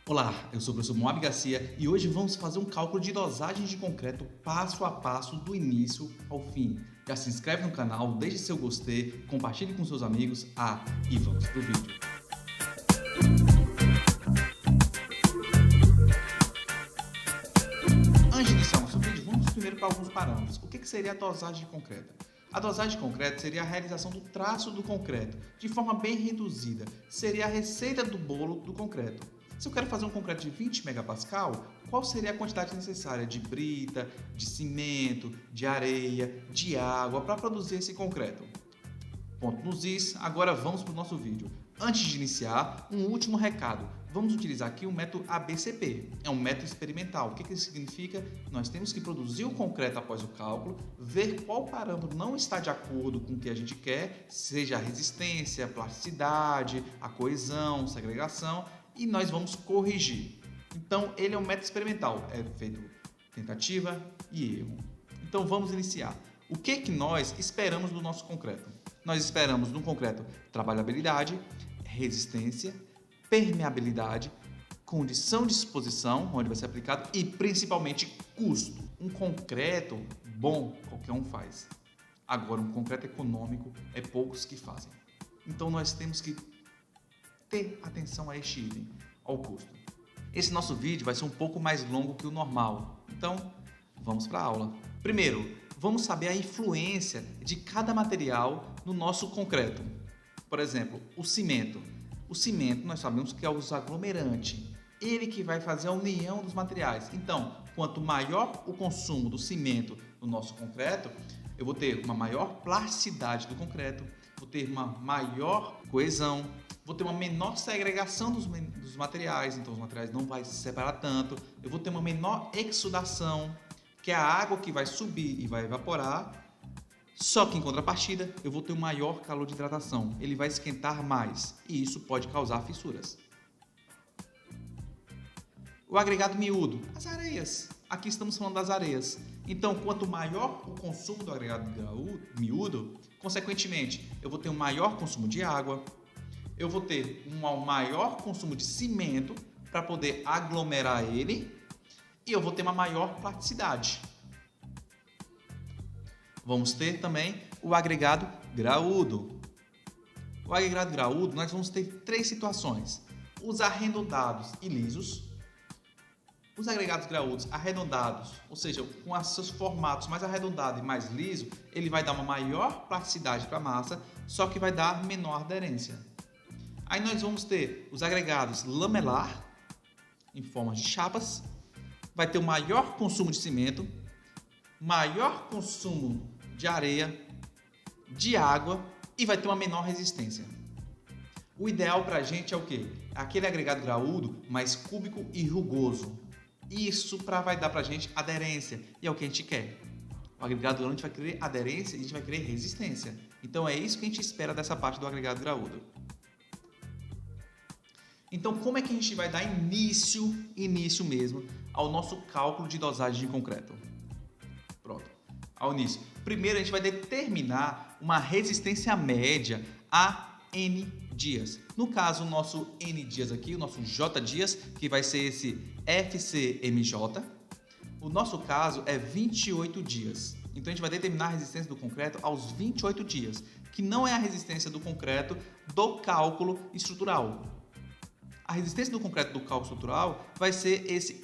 Olá, eu sou o professor Moab Garcia e hoje vamos fazer um cálculo de dosagem de concreto passo a passo do início ao fim. Já se inscreve no canal, deixe seu gostei, compartilhe com seus amigos. E vamos pro vídeo. Antes de iniciar nosso vídeo, vamos primeiro para alguns parâmetros. O que seria a dosagem de concreto? A dosagem de concreto seria a realização do traço do concreto de forma bem reduzida. Seria a receita do bolo do concreto. Se eu quero fazer um concreto de 20 megapascal, qual seria a quantidade necessária de brita, de cimento, de areia, de água para produzir esse concreto? Ponto nos is. Agora vamos para o nosso vídeo. Antes de iniciar, um último recado. Vamos utilizar aqui o método ABCP. É um método experimental. O que isso significa? Nós temos que produzir o concreto após o cálculo, ver qual parâmetro não está de acordo com o que a gente quer, seja a resistência, a plasticidade, a coesão, segregação, e nós vamos corrigir. Então, ele é um método experimental. É feito tentativa e erro. Então, vamos iniciar. O que nós esperamos do nosso concreto? Nós esperamos no concreto trabalhabilidade, resistência, permeabilidade, condição de exposição, onde vai ser aplicado, e principalmente custo. Um concreto bom, qualquer um faz. Agora, um concreto econômico, é poucos que fazem. Então, nós temos que ter atenção a este item, ao custo. Esse nosso vídeo vai ser um pouco mais longo que o normal. Então, vamos para a aula. Primeiro, vamos saber a influência de cada material no nosso concreto. Por exemplo, o cimento. O cimento nós sabemos que é o aglomerante, ele que vai fazer a união dos materiais. Então, quanto maior o consumo do cimento no nosso concreto, eu vou ter uma maior plasticidade do concreto, vou ter uma maior coesão, vou ter uma menor segregação dos materiais, então os materiais não vão se separar tanto, eu vou ter uma menor exudação, que é a água que vai subir e vai evaporar. Só que em contrapartida, eu vou ter um maior calor de hidratação, ele vai esquentar mais e isso pode causar fissuras. O agregado miúdo, as areias. Aqui estamos falando das areias. Então, quanto maior o consumo do agregado miúdo, consequentemente, eu vou ter um maior consumo de água, eu vou ter um maior consumo de cimento para poder aglomerar ele e eu vou ter uma maior plasticidade. Vamos ter também o agregado graúdo. O agregado graúdo, nós vamos ter três situações. Os arredondados e lisos. Os agregados graúdos arredondados, ou seja, com os seus formatos mais arredondado e mais liso, ele vai dar uma maior plasticidade para a massa, só que vai dar menor aderência. Aí nós vamos ter os agregados lamelar, em forma de chapas, vai ter o maior consumo de cimento, maior consumo de areia, de água e vai ter uma menor resistência. O ideal para a gente é o quê? Aquele agregado graúdo mais cúbico e rugoso. Isso vai dar para a gente aderência e é o que a gente quer. O agregado graúdo a gente vai querer aderência e a gente vai querer resistência. Então é isso que a gente espera dessa parte do agregado graúdo. Então como é que a gente vai dar início mesmo ao nosso cálculo de dosagem de concreto? Pronto, ao início. Primeiro a gente vai determinar uma resistência média a N dias. No caso, o nosso N dias aqui, o nosso J dias, que vai ser esse FCMJ. O nosso caso é 28 dias. Então a gente vai determinar a resistência do concreto aos 28 dias, que não é a resistência do concreto do cálculo estrutural. A resistência do concreto do cálculo estrutural vai ser esse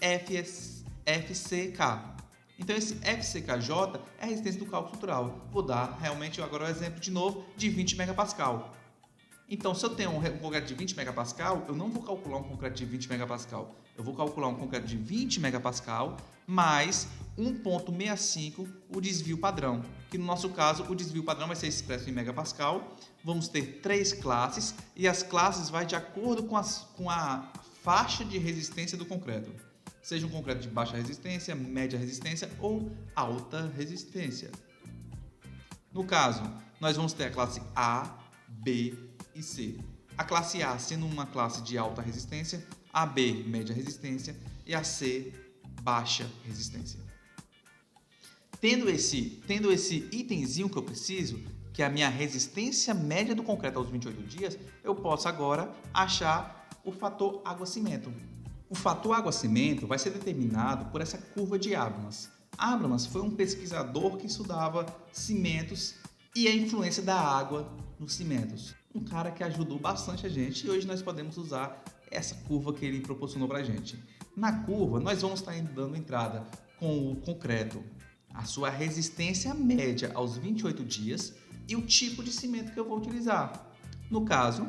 FCK. Então, esse FCKJ é a resistência do cálculo estrutural. Vou dar realmente agora o exemplo de novo de 20 megapascal. Então, se eu tenho um concreto de 20 megapascal, eu não vou calcular um concreto de 20 megapascal. Eu vou calcular um concreto de 20 megapascal mais 1,65 o desvio padrão. Que no nosso caso, o desvio padrão vai ser expresso em megapascal. Vamos ter três classes e as classes vão de acordo com a faixa de resistência do concreto. Seja um concreto de baixa resistência, média resistência ou alta resistência. No caso, nós vamos ter a classe A, B e C. A classe A sendo uma classe de alta resistência, a B média resistência e a C baixa resistência. Tendo esse itemzinho que eu preciso, que é a minha resistência média do concreto aos 28 dias, eu posso agora achar o fator água-cimento. O fator água-cimento vai ser determinado por essa curva de Abrams. Abrams foi um pesquisador que estudava cimentos e a influência da água nos cimentos. Um cara que ajudou bastante a gente e hoje nós podemos usar essa curva que ele proporcionou para a gente. Na curva, nós vamos estar dando entrada com o concreto, a sua resistência média aos 28 dias e o tipo de cimento que eu vou utilizar. No caso,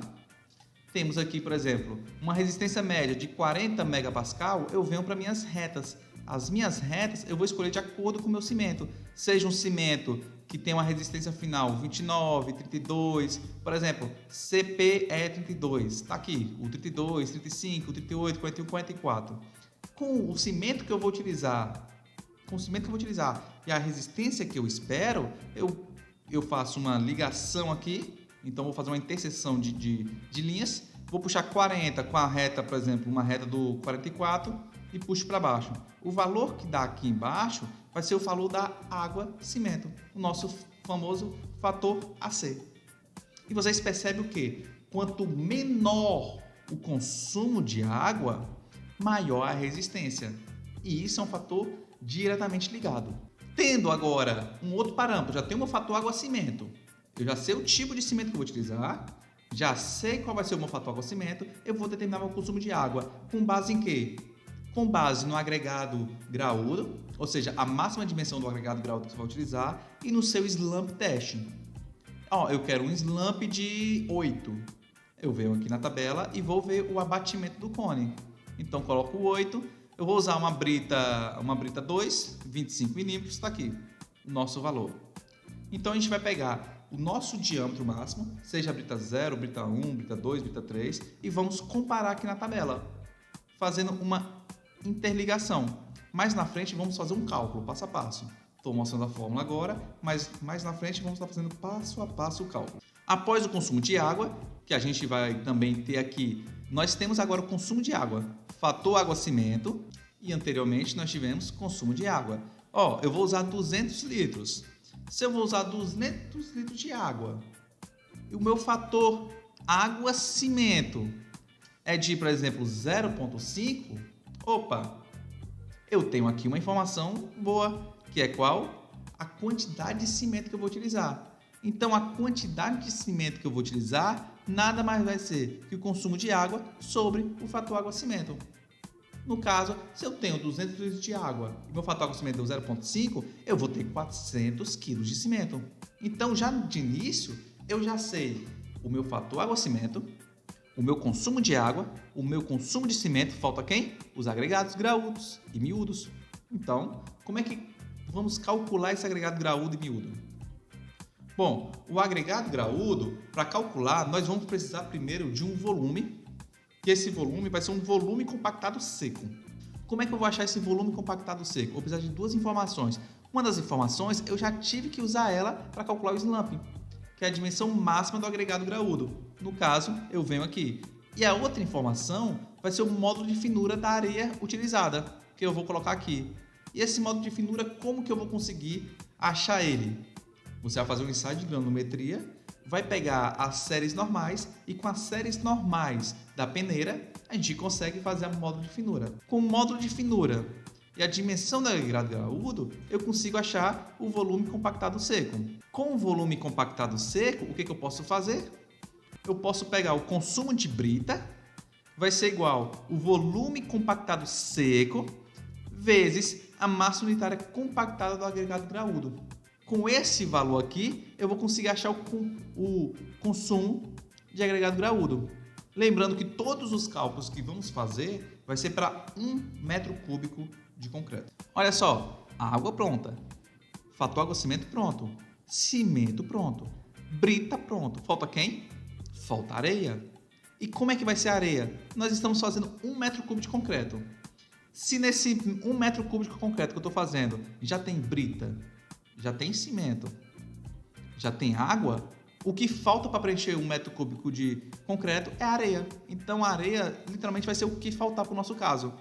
temos aqui, por exemplo, uma resistência média de 40 megapascal, eu venho para minhas retas. As minhas retas eu vou escolher de acordo com o meu cimento, seja um cimento que tem uma resistência final 29, 32, por exemplo, CPE 32, está aqui, o 32, 35, 38, 41, 44. Com o cimento que eu vou utilizar, e a resistência que eu espero, eu faço uma ligação aqui, então vou fazer uma interseção de linhas, vou puxar 40 com a reta, por exemplo, uma reta do 44 e puxo para baixo. O valor que dá aqui embaixo vai ser o valor da água-cimento, o nosso famoso fator AC. E vocês percebem o quê? Quanto menor o consumo de água, maior a resistência. E isso é um fator diretamente ligado. Tendo agora um outro parâmetro, já tenho o meu fator água-cimento, eu já sei o tipo de cimento que eu vou utilizar, já sei qual vai ser o meu fator água-cimento, eu vou determinar meu consumo de água. Com base em quê? Com base no agregado graúdo, ou seja, a máxima dimensão do agregado graúdo que você vai utilizar, e no seu slump test. Eu quero um slump de 8. Eu venho aqui na tabela e vou ver o abatimento do cone. Então, coloco o 8. Eu vou usar uma brita 2, 25 milímetros, está aqui o nosso valor. Então, a gente vai pegar o nosso diâmetro máximo, seja a brita 0, brita 1, brita 2, brita 3, e vamos comparar aqui na tabela, fazendo uma interligação. Mais na frente vamos fazer um cálculo, passo a passo. Estou mostrando a fórmula agora, mas mais na frente vamos estar fazendo passo a passo o cálculo. Após o consumo de água, que a gente vai também ter aqui, nós temos agora o consumo de água, fator água-cimento, e anteriormente nós tivemos consumo de água. Eu vou usar 200 litros. Se eu vou usar 200 litros de água, e o meu fator água-cimento é de, por exemplo, 0,5, eu tenho aqui uma informação boa, que é qual? A quantidade de cimento que eu vou utilizar. Então, a quantidade de cimento que eu vou utilizar nada mais vai ser que o consumo de água sobre o fator água-cimento. No caso, se eu tenho 200 litros de água e meu fator água-cimento deu 0,5, eu vou ter 400 kg de cimento. Então, já de início, eu já sei o meu fator água-cimento, o meu consumo de água, o meu consumo de cimento, falta quem? Os agregados graúdos e miúdos. Então, como é que vamos calcular esse agregado graúdo e miúdo? Bom, o agregado graúdo, para calcular, nós vamos precisar primeiro de um volume, que esse volume vai ser um volume compactado seco. Como é que eu vou achar esse volume compactado seco? Eu vou precisar de duas informações. Uma das informações, eu já tive que usar ela para calcular o slump, que é a dimensão máxima do agregado graúdo. No caso, eu venho aqui. E a outra informação vai ser o módulo de finura da areia utilizada, que eu vou colocar aqui. E esse módulo de finura, como que eu vou conseguir achar ele? Você vai fazer um ensaio de granulometria, vai pegar as séries normais e com as séries normais da peneira, a gente consegue fazer o módulo de finura. Com o módulo de finura e a dimensão do agregado graúdo, eu consigo achar o volume compactado seco. Com o volume compactado seco, o que eu posso fazer? Eu posso pegar o consumo de brita, vai ser igual o volume compactado seco, vezes a massa unitária compactada do agregado graúdo. Com esse valor aqui, eu vou conseguir achar o consumo de agregado graúdo. Lembrando que todos os cálculos que vamos fazer vai ser para 1 metro cúbico de concreto. Olha só, água pronta, fator água-cimento pronto, cimento pronto, brita pronto. Falta quem? Falta areia. E como é que vai ser a areia? Nós estamos fazendo 1 metro cúbico de concreto. Se nesse 1 metro cúbico de concreto que eu estou fazendo já tem brita, já tem cimento, já tem água, o que falta para preencher 1 metro cúbico de concreto é areia. Então a areia literalmente vai ser o que faltar para o nosso caso.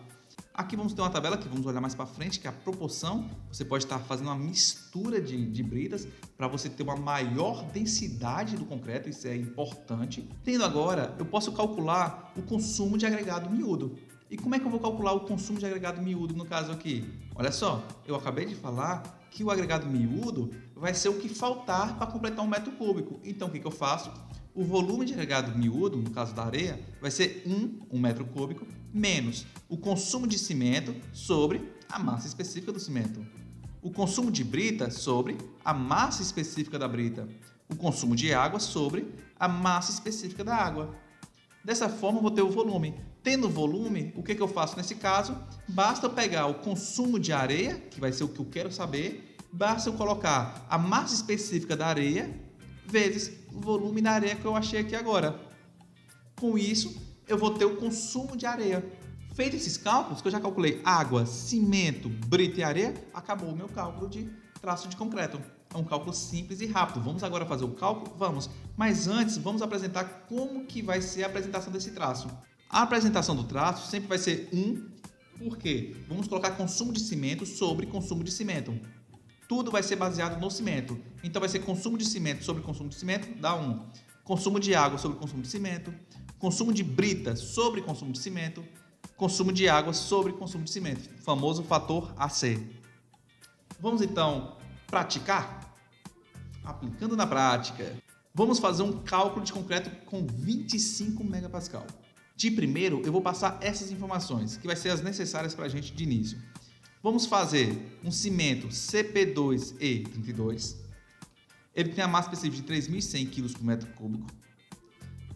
Aqui vamos ter uma tabela que vamos olhar mais para frente, que é a proporção. Você pode estar fazendo uma mistura de britas para você ter uma maior densidade do concreto, isso é importante. Tendo agora, eu posso calcular o consumo de agregado miúdo. E como é que eu vou calcular o consumo de agregado miúdo no caso aqui? Olha só, eu acabei de falar que o agregado miúdo vai ser o que faltar para completar um metro cúbico. Então, o que eu faço? O volume de agregado miúdo, no caso da areia, vai ser 1 metro cúbico, menos o consumo de cimento sobre a massa específica do cimento. O consumo de brita sobre a massa específica da brita. O consumo de água sobre a massa específica da água. Dessa forma, eu vou ter o volume. Tendo volume, o que eu faço nesse caso? Basta eu pegar o consumo de areia, que vai ser o que eu quero saber, basta eu colocar a massa específica da areia, vezes o volume da areia que eu achei aqui agora. Com isso, eu vou ter o consumo de areia. Feito esses cálculos, que eu já calculei água, cimento, brita e areia, acabou o meu cálculo de traço de concreto. É um cálculo simples e rápido. Vamos agora fazer o cálculo? Vamos. Mas antes, vamos apresentar como que vai ser a apresentação desse traço. A apresentação do traço sempre vai ser 1, por quê? Vamos colocar consumo de cimento sobre consumo de cimento. Tudo vai ser baseado no cimento. Então, vai ser consumo de cimento sobre consumo de cimento, dá 1. Consumo de água sobre consumo de cimento. Consumo de brita sobre consumo de cimento. Consumo de água sobre consumo de cimento. O famoso fator AC. Vamos, então, praticar? Aplicando na prática. Vamos fazer um cálculo de concreto com 25 megapascal. De primeiro, eu vou passar essas informações, que vai ser as necessárias para a gente de início. Vamos fazer um cimento CP2E32. Ele tem a massa específica de 3.100 kg por metro cúbico.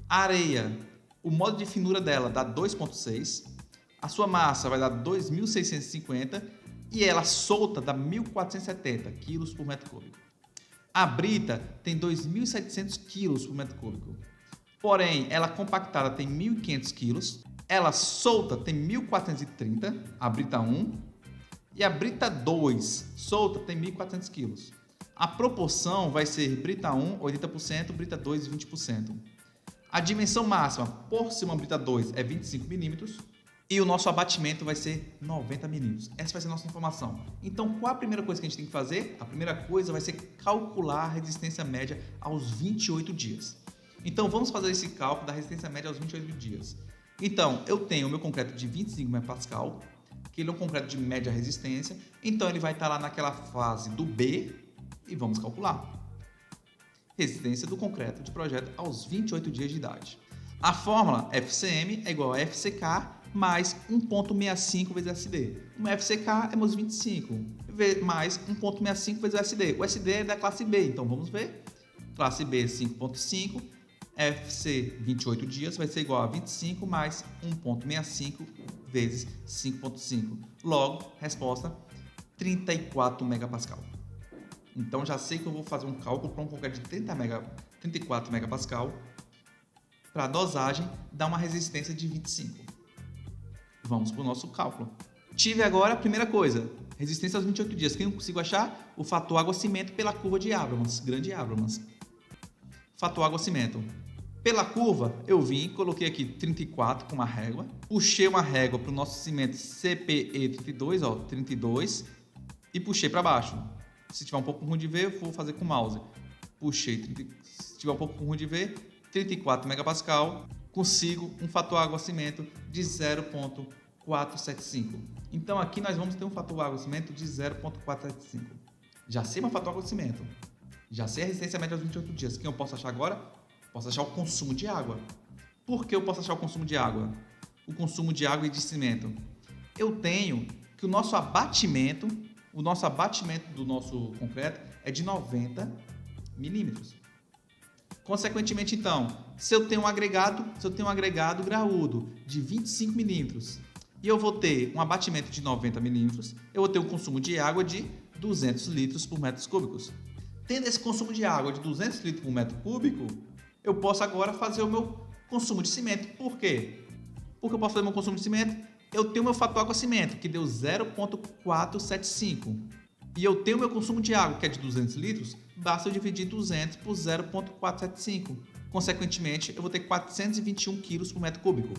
A areia, o modo de finura dela dá 2,6. A sua massa vai dar 2.650 e ela solta dá 1.470 kg por metro cúbico. A brita tem 2.700 kg por metro cúbico. Porém, ela compactada tem 1.500 kg. Ela solta tem 1.430, a brita 1. E a brita 2, solta, tem 1.400 kg. A proporção vai ser brita 1, 80%, brita 2, 20%. A dimensão máxima, por ser uma brita 2, é 25 milímetros. E o nosso abatimento vai ser 90 milímetros. Essa vai ser a nossa informação. Então, qual a primeira coisa que a gente tem que fazer? A primeira coisa vai ser calcular a resistência média aos 28 dias. Então, vamos fazer esse cálculo da resistência média aos 28 dias. Então, eu tenho o meu concreto de 25 megapascal, que ele é um concreto de média resistência. Então, ele vai estar lá naquela fase do B e vamos calcular. Resistência do concreto de projeto aos 28 dias de idade. A fórmula FCM é igual a FCK mais 1,65 vezes SD. O FCK é meus 25, mais 1,65 vezes o SD. O SD é da classe B, então vamos ver. Classe B 5,5, FC 28 dias vai ser igual a 25 mais 1,65 vezes 5,5. Logo, resposta 34 megapascal. Então já sei que eu vou fazer um cálculo para um concreto de 34 megapascal. Para a dosagem, dá uma resistência de 25. Vamos para o nosso cálculo. Tive agora a primeira coisa, resistência aos 28 dias. Quem eu consigo achar? O fator água-cimento pela curva de Abrams, grande Abrams. Fator água-cimento. Pela curva, eu vim, coloquei aqui 34 com uma régua. Puxei uma régua para o nosso cimento CPE32, ó, 32. E puxei para baixo. Se tiver um pouco ruim de ver, eu vou fazer com o mouse. Puxei, se tiver um pouco ruim de ver, 34 megapascal. Consigo um fator água-cimento de 0,475. Então, aqui nós vamos ter um fator água-cimento de 0,475. Já sei meu fator água-cimento. Já sei a resistência média aos 28 dias. Quem eu posso achar agora? Posso achar o consumo de água. Por que eu posso achar o consumo de água? O consumo de água e de cimento. Eu tenho que o nosso abatimento do nosso concreto é de 90 milímetros. Consequentemente, então, se eu tenho um agregado graúdo de 25 milímetros e eu vou ter um abatimento de 90 milímetros, eu vou ter um consumo de água de 200 litros por metros cúbicos. Tendo esse consumo de água de 200 litros por metro cúbico, eu posso agora fazer o meu consumo de cimento. Por quê? Porque eu posso fazer o meu consumo de cimento? Eu tenho o meu fator água-cimento, que deu 0,475. E eu tenho o meu consumo de água, que é de 200 litros, basta eu dividir 200 por 0,475. Consequentemente, eu vou ter 421 kg por metro cúbico.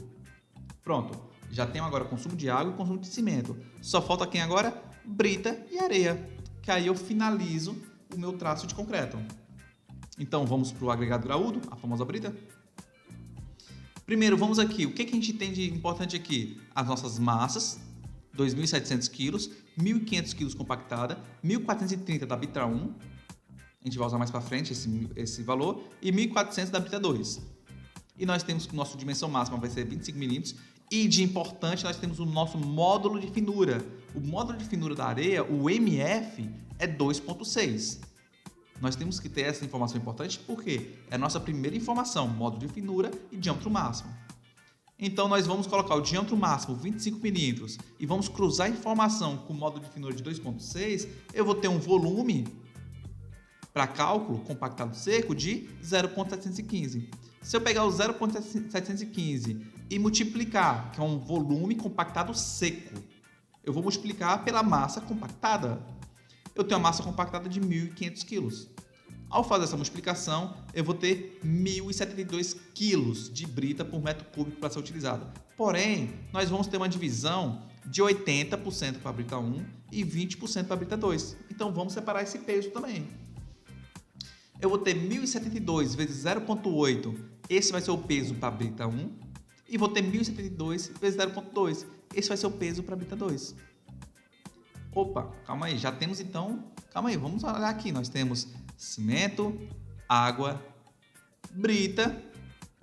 Pronto, já tenho agora consumo de água e consumo de cimento. Só falta quem agora? Brita e areia, que aí eu finalizo o meu traço de concreto. Então, vamos para o agregado graúdo, a famosa brita. Primeiro, vamos aqui. O que a gente tem de importante aqui? As nossas massas, 2.700 quilos, 1.500 quilos compactada, 1.430 da Brita 1, a gente vai usar mais para frente esse valor, e 1.400 da Brita 2. E nós temos que o nosso dimensão máxima vai ser 25 milímetros, e de importante nós temos o nosso módulo de finura. O módulo de finura da areia, o MF, é 2,6. Nós temos que ter essa informação importante porque é a nossa primeira informação, módulo de finura e diâmetro máximo. Então, nós vamos colocar o diâmetro máximo, 25 milímetros, e vamos cruzar a informação com o módulo de finura de 2,6, eu vou ter um volume para cálculo compactado seco de 0,715. Se eu pegar o 0,715 e multiplicar, que é um volume compactado seco, eu vou multiplicar pela massa compactada. Eu tenho a massa compactada de 1.500 kg. Ao fazer essa multiplicação, eu vou ter 1.072 kg de brita por metro cúbico para ser utilizada. Porém, nós vamos ter uma divisão de 80% para a brita 1 e 20% para a brita 2. Então, vamos separar esse peso também. Eu vou ter 1.072 vezes 0,8. Esse vai ser o peso para a brita 1. E vou ter 1.072 vezes 0,2. Esse vai ser o peso para a brita 2. Opa, calma aí, já temos então... Calma aí, vamos olhar aqui. Nós temos cimento, água, brita.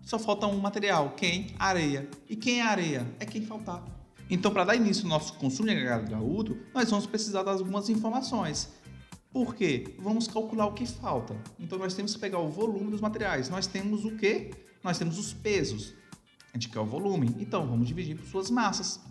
Só falta um material. Quem? Areia. E quem é areia? É quem faltar. Então, para dar início ao nosso consumo de agregado graúdo, nós vamos precisar de algumas informações. Por quê? Vamos calcular o que falta. Então, nós temos que pegar o volume dos materiais. Nós temos o quê? Nós temos os pesos. A gente quer o volume. Então, vamos dividir por suas massas.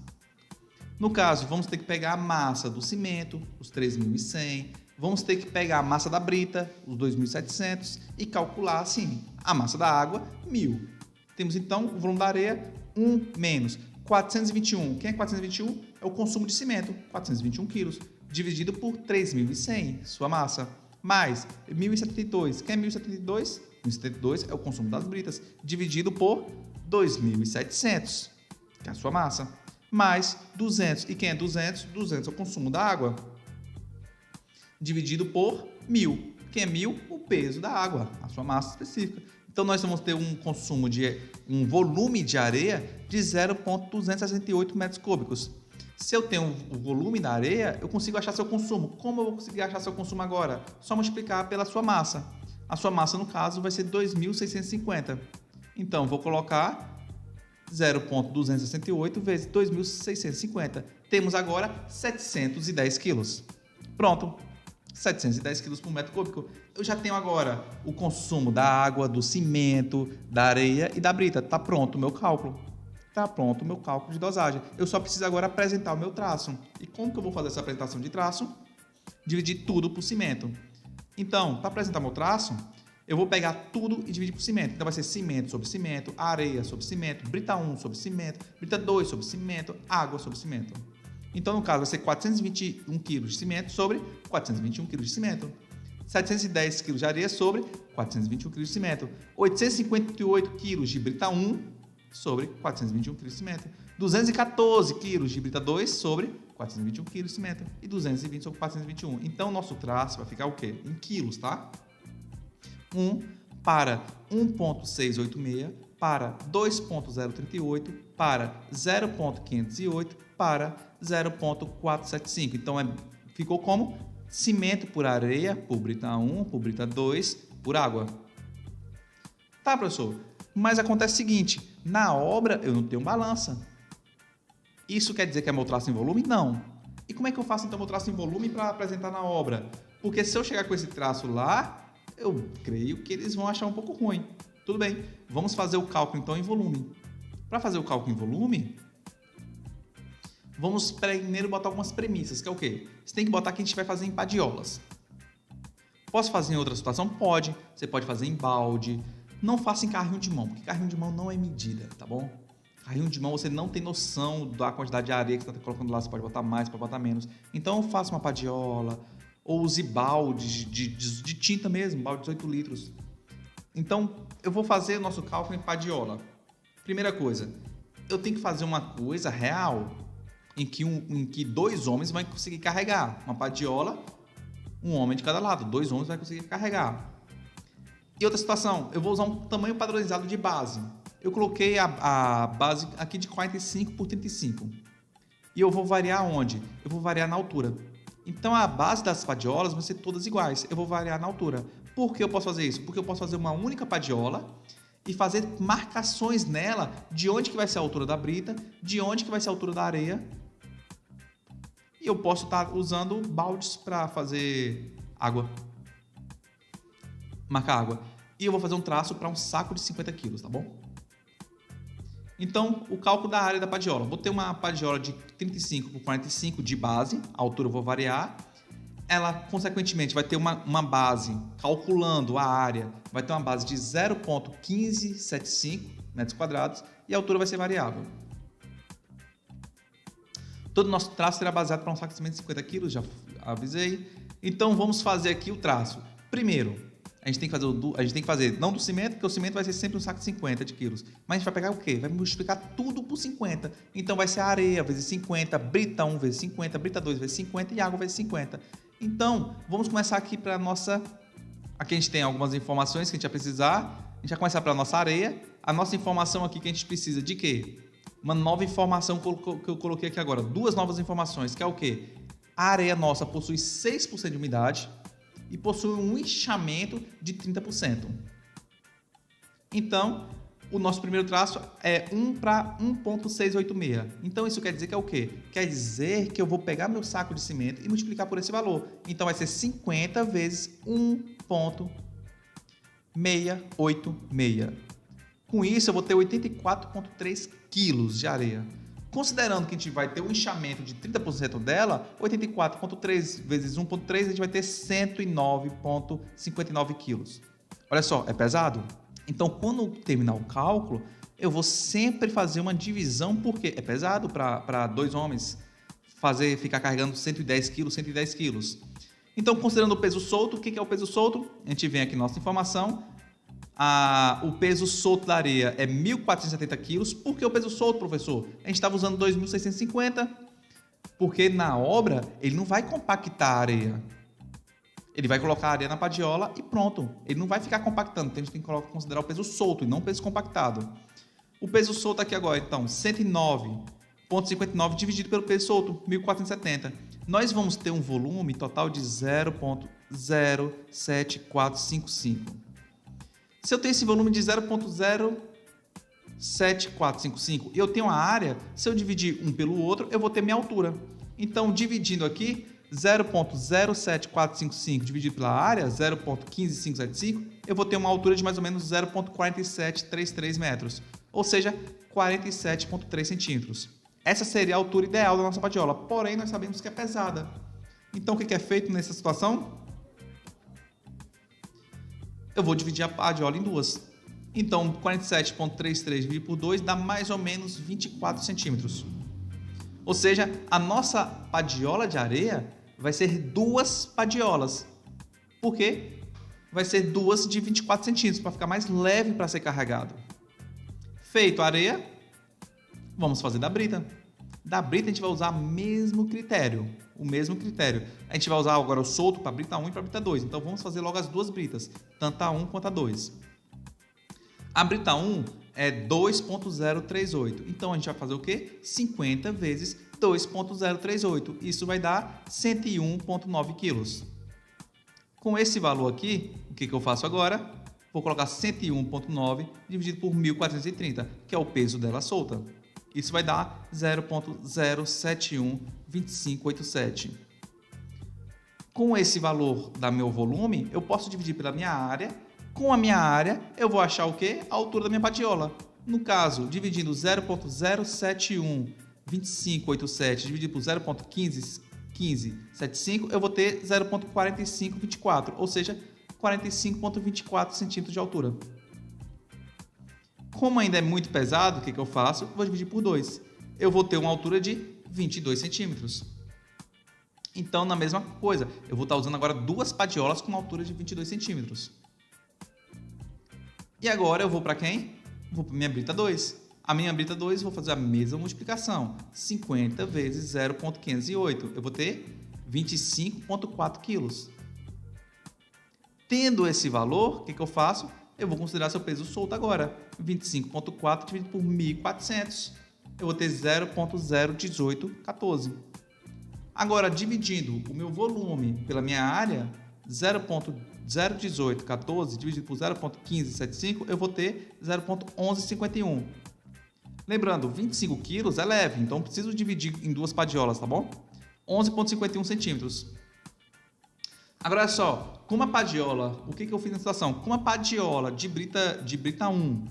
No caso, vamos ter que pegar a massa do cimento, os 3.100. Vamos ter que pegar a massa da brita, os 2.700. E calcular, assim, a massa da água, 1.000. Temos, então, o volume da areia, 1 menos 421. Quem é 421? É o consumo de cimento, 421 quilos. Dividido por 3.100, sua massa. Mais 1.072. Quem é 1.072? 1.072 é o consumo das britas. Dividido por 2.700, que é a sua massa. Mais 200. E quem é 200? 200 é o consumo da água. Dividido por 1.000. Quem é 1.000? O peso da água, a sua massa específica. Então, nós vamos ter um volume de areia de 0,268 metros cúbicos. Se eu tenho o volume da areia, eu consigo achar seu consumo. Como eu vou conseguir achar seu consumo agora? Só multiplicar pela sua massa. A sua massa, no caso, vai ser 2.650. Então, vou colocar 0,268 vezes 2.650. Temos agora 710 quilos. Pronto. 710 quilos por metro cúbico. Eu já tenho agora o consumo da água, do cimento, da areia e da brita. Está pronto o meu cálculo. Está pronto o meu cálculo de dosagem. Eu só preciso agora apresentar o meu traço. E como que eu vou fazer essa apresentação de traço? Dividir tudo por cimento. Então, para apresentar meu traço, eu vou pegar tudo e dividir por cimento. Então, vai ser cimento sobre cimento, areia sobre cimento, brita 1 sobre cimento, brita 2 sobre cimento, água sobre cimento. Então, no caso, vai ser 421 kg de cimento sobre 421 kg de cimento. 710 kg de areia sobre 421 kg de cimento. 858 kg de brita 1 sobre 421 kg de cimento. 214 kg de brita 2 sobre 421 kg de cimento. E 220 sobre 421. Então, o nosso traço vai ficar o quê? Em quilos, tá? 1 para 1,686, para 2,038, para 0,508, para 0,475. Então, ficou como? Cimento por areia, por brita 1, por brita 2, por água. Tá, professor? Mas acontece o seguinte, na obra eu não tenho balança. Isso quer dizer que é meu traço em volume? Não. E como é que eu faço então meu traço em volume para apresentar na obra? Porque se eu chegar com esse traço lá, eu creio que eles vão achar um pouco ruim. Tudo bem, vamos fazer o cálculo então em volume. Para fazer o cálculo em volume, vamos primeiro botar algumas premissas, que é o quê? Você tem que botar que a gente vai fazer em padiolas. Posso fazer em outra situação? Pode. Você pode fazer em balde. Não faça em carrinho de mão, porque carrinho de mão não é medida, tá bom? Carrinho de mão você não tem noção da quantidade de areia que você está colocando lá, você pode botar mais, pode botar menos. Então faça uma padiola, ou use balde de tinta mesmo, balde de 18 litros. Então eu vou fazer o nosso cálculo em padiola. Primeira coisa, eu tenho que fazer uma coisa real, em que 2 homens vão conseguir carregar. Uma padiola, 1 homem de cada lado, 2 homens vão conseguir carregar. E outra situação, eu vou usar um tamanho padronizado de base. eu coloquei a base aqui de 45 por 35. E eu vou variar onde? Eu vou variar na altura. Então, a base das padiolas vão ser todas iguais. Eu vou variar na altura. Por que eu posso fazer isso? Porque eu posso fazer uma única padiola e fazer marcações nela de onde que vai ser a altura da brita, de onde que vai ser a altura da areia. E eu posso estar usando baldes para fazer água. Marcar água. E eu vou fazer um traço para um saco de 50 quilos, tá bom? Então, o cálculo da área da padiola. Vou ter uma padiola de 35 por 45 de base, a altura eu vou variar. Ela, consequentemente, vai ter uma base, calculando a área, vai ter uma base de 0,1575 metros quadrados e a altura vai ser variável. Todo o nosso traço será baseado para um saco de cimento de 50 kg, já avisei. Então, vamos fazer aqui o traço. Primeiro, a gente tem que fazer não do cimento, porque o cimento vai ser sempre um saco de 50 quilos. Mas a gente vai pegar o quê? Vai multiplicar tudo por 50. Então vai ser areia vezes 50, brita 1 vezes 50, brita 2 vezes 50 e água vezes 50. Então, vamos começar aqui para a nossa... Aqui a gente tem algumas informações que a gente vai precisar. A gente vai começar pela nossa areia. A nossa informação aqui que a gente precisa de quê? Uma nova informação que eu coloquei aqui agora. Duas novas informações, que é o quê? A areia nossa possui 6% de umidade e possui um inchamento de 30%. Então, o nosso primeiro traço é 1 para 1,686. Então, isso quer dizer que é o quê? Quer dizer que eu vou pegar meu saco de cimento e multiplicar por esse valor. Então, vai ser 50 vezes 1,686. Com isso, eu vou ter 84,3 quilos de areia. Considerando que a gente vai ter um inchamento de 30% dela, 84,3 vezes 1,3, a gente vai ter 109,59 quilos. Olha só, é pesado? Então, quando terminar o cálculo, eu vou sempre fazer uma divisão, porque é pesado para dois homens ficar carregando 110 quilos, 110 quilos. Então, considerando o peso solto, o que é o peso solto? A gente vem aqui na nossa informação. O peso solto da areia é 1.470 quilos. Por que o peso solto, professor? A gente estava usando 2.650, porque na obra ele não vai compactar a areia. Ele vai colocar a areia na padiola e pronto. Ele não vai ficar compactando, então a gente tem que considerar o peso solto e não o peso compactado. O peso solto aqui agora, então, 109,59 dividido pelo peso solto, 1.470. Nós vamos ter um volume total de 0,07455. Se eu tenho esse volume de 0,07455 e eu tenho a área, se eu dividir um pelo outro, eu vou ter minha altura. Então, dividindo aqui, 0,07455 dividido pela área, 0,15575, eu vou ter uma altura de mais ou menos 0,4733 metros, ou seja, 47,3 centímetros. Essa seria a altura ideal da nossa padiola, porém nós sabemos que é pesada. Então, o que é feito nessa situação? Eu vou dividir a padiola em duas. Então, 47,33 dividido por 2 dá mais ou menos 24 centímetros. Ou seja, a nossa padiola de areia vai ser duas padiolas. Por quê? Vai ser duas de 24 centímetros, para ficar mais leve para ser carregado. Feito a areia, vamos fazer da brita. Da brita a gente vai usar o mesmo critério. A gente vai usar agora o solto para brita 1 e para brita 2. Então vamos fazer logo as duas britas, tanto a 1 quanto a 2. A brita 1 é 2,038. Então a gente vai fazer o quê? 50 vezes 2,038. Isso vai dar 101,9 quilos. Com esse valor aqui, o que eu faço agora? Vou colocar 101,9 dividido por 1.430, que é o peso dela solta. Isso vai dar 0,0712587. Com esse valor da meu volume, eu posso dividir pela minha área. Com a minha área, eu vou achar o quê? A altura da minha padiola. No caso, dividindo 0,0712587 dividido por 0,1575, eu vou ter 0,4524, ou seja, 45,24 centímetros de altura. Como ainda é muito pesado, o que eu faço? Vou dividir por 2. Eu vou ter uma altura de 22 centímetros. Então, na mesma coisa, eu vou estar usando agora duas padiolas com uma altura de 22 centímetros. E agora eu vou para quem? Vou para minha brita 2. A minha brita 2, vou fazer a mesma multiplicação. 50 vezes 0,508. Eu vou ter 25,4 quilos. Tendo esse valor, o que eu faço? eu vou considerar seu peso solto agora. 25,4 dividido por 1.400. Eu vou ter 0,01814. Agora, dividindo o meu volume pela minha área, 0,01814 dividido por 0,1575, eu vou ter 0,1151. Lembrando, 25 quilos é leve, então preciso dividir em duas padiolas, tá bom? 11,51 centímetros. Agora, olha só, com uma padiola, o que eu fiz na situação? Com uma padiola de brita 1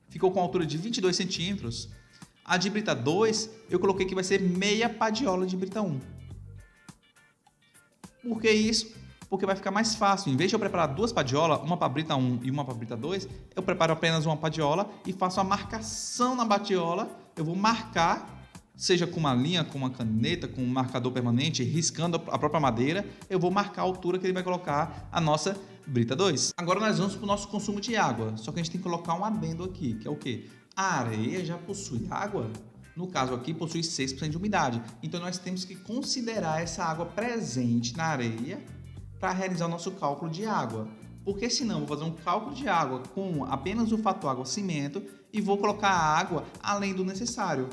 ficou com a altura de 22 centímetros, a de brita 2 eu coloquei que vai ser meia padiola de brita 1. Por que isso? Porque vai ficar mais fácil. Em vez de eu preparar duas padiolas, uma para brita 1 e uma para brita 2, eu preparo apenas uma padiola e faço a marcação na padiola. Eu vou marcar, seja com uma linha, com uma caneta, com um marcador permanente, riscando a própria madeira, eu vou marcar a altura que ele vai colocar a nossa brita 2. Agora nós vamos para o nosso consumo de água, só que a gente tem que colocar um adendo aqui, que é o quê? A areia já possui água? No caso aqui, possui 6% de umidade. Então nós temos que considerar essa água presente na areia para realizar o nosso cálculo de água. Porque senão eu vou fazer um cálculo de água com apenas o fator água-cimento e vou colocar água além do necessário,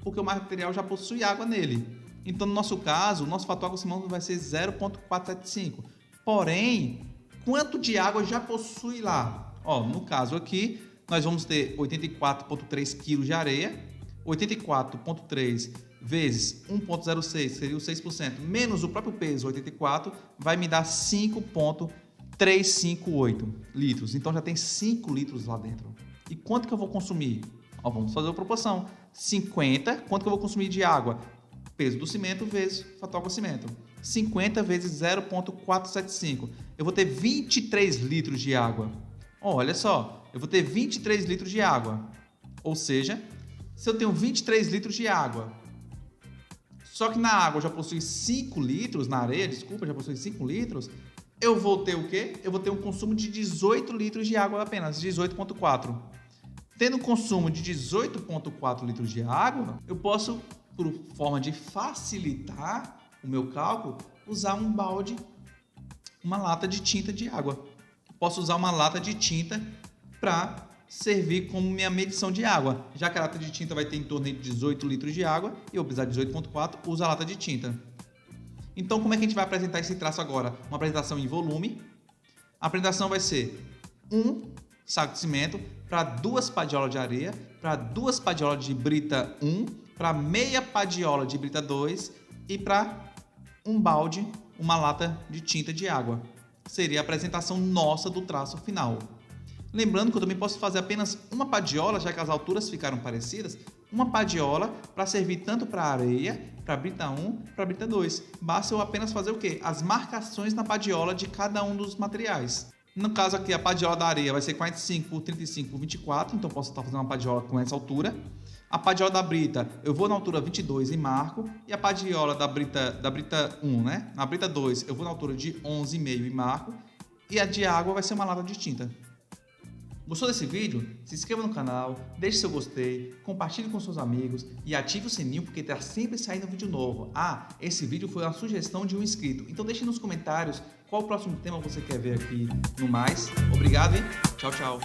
porque o material já possui água nele. Então, no nosso caso, o nosso fator água-cimento vai ser 0,475. Porém, quanto de água já possui lá? No caso aqui, nós vamos ter 84,3 kg de areia. 84,3 vezes 1,06, seria o 6%, menos o próprio peso, 84, vai me dar 5,358 litros. Então, já tem 5 litros lá dentro. E quanto que eu vou consumir? Vamos fazer a proporção. 50, quanto que eu vou consumir de água? Peso do cimento vezes fator água-cimento. 50 vezes 0,475. Eu vou ter 23 litros de água. Olha só, eu vou ter 23 litros de água. Ou seja, se eu tenho 23 litros de água, só que na água já possui 5 litros, na areia, desculpa, já possui 5 litros, eu vou ter o quê? Eu vou ter um consumo de 18 litros de água apenas, 18,4. Tendo um consumo de 18,4 litros de água, eu posso, por forma de facilitar o meu cálculo, usar um balde, uma lata de tinta de água. Posso usar uma lata de tinta para servir como minha medição de água. Já que a lata de tinta vai ter em torno de 18 litros de água, e eu precisar de 18,4, uso a lata de tinta. Então, como é que a gente vai apresentar esse traço agora? Uma apresentação em volume. A apresentação vai ser um saco de cimento para 2 padiolas de areia, para 2 padiolas de brita 1, para meia padiola de brita 2 e para um balde, uma lata de tinta de água. Seria a apresentação nossa do traço final. Lembrando que eu também posso fazer apenas uma padiola, já que as alturas ficaram parecidas, uma padiola para servir tanto para a areia, para a brita 1, para a brita 2. Basta eu apenas fazer o quê? As marcações na padiola de cada um dos materiais. No caso aqui, a padiola da areia vai ser 45 por 35 por 24, então posso estar fazendo uma padiola com essa altura. A padiola da brita, eu vou na altura 22 e marco. E a padiola da brita 1, né? Na brita 2, eu vou na altura de 11,5 e marco. E a de água vai ser uma lata de tinta. Gostou desse vídeo? Se inscreva no canal, deixe seu gostei, compartilhe com seus amigos e ative o sininho porque está sempre saindo vídeo novo. Esse vídeo foi uma sugestão de um inscrito, então deixe nos comentários qual o próximo tema você quer ver aqui no mais. Obrigado, hein? Tchau, tchau.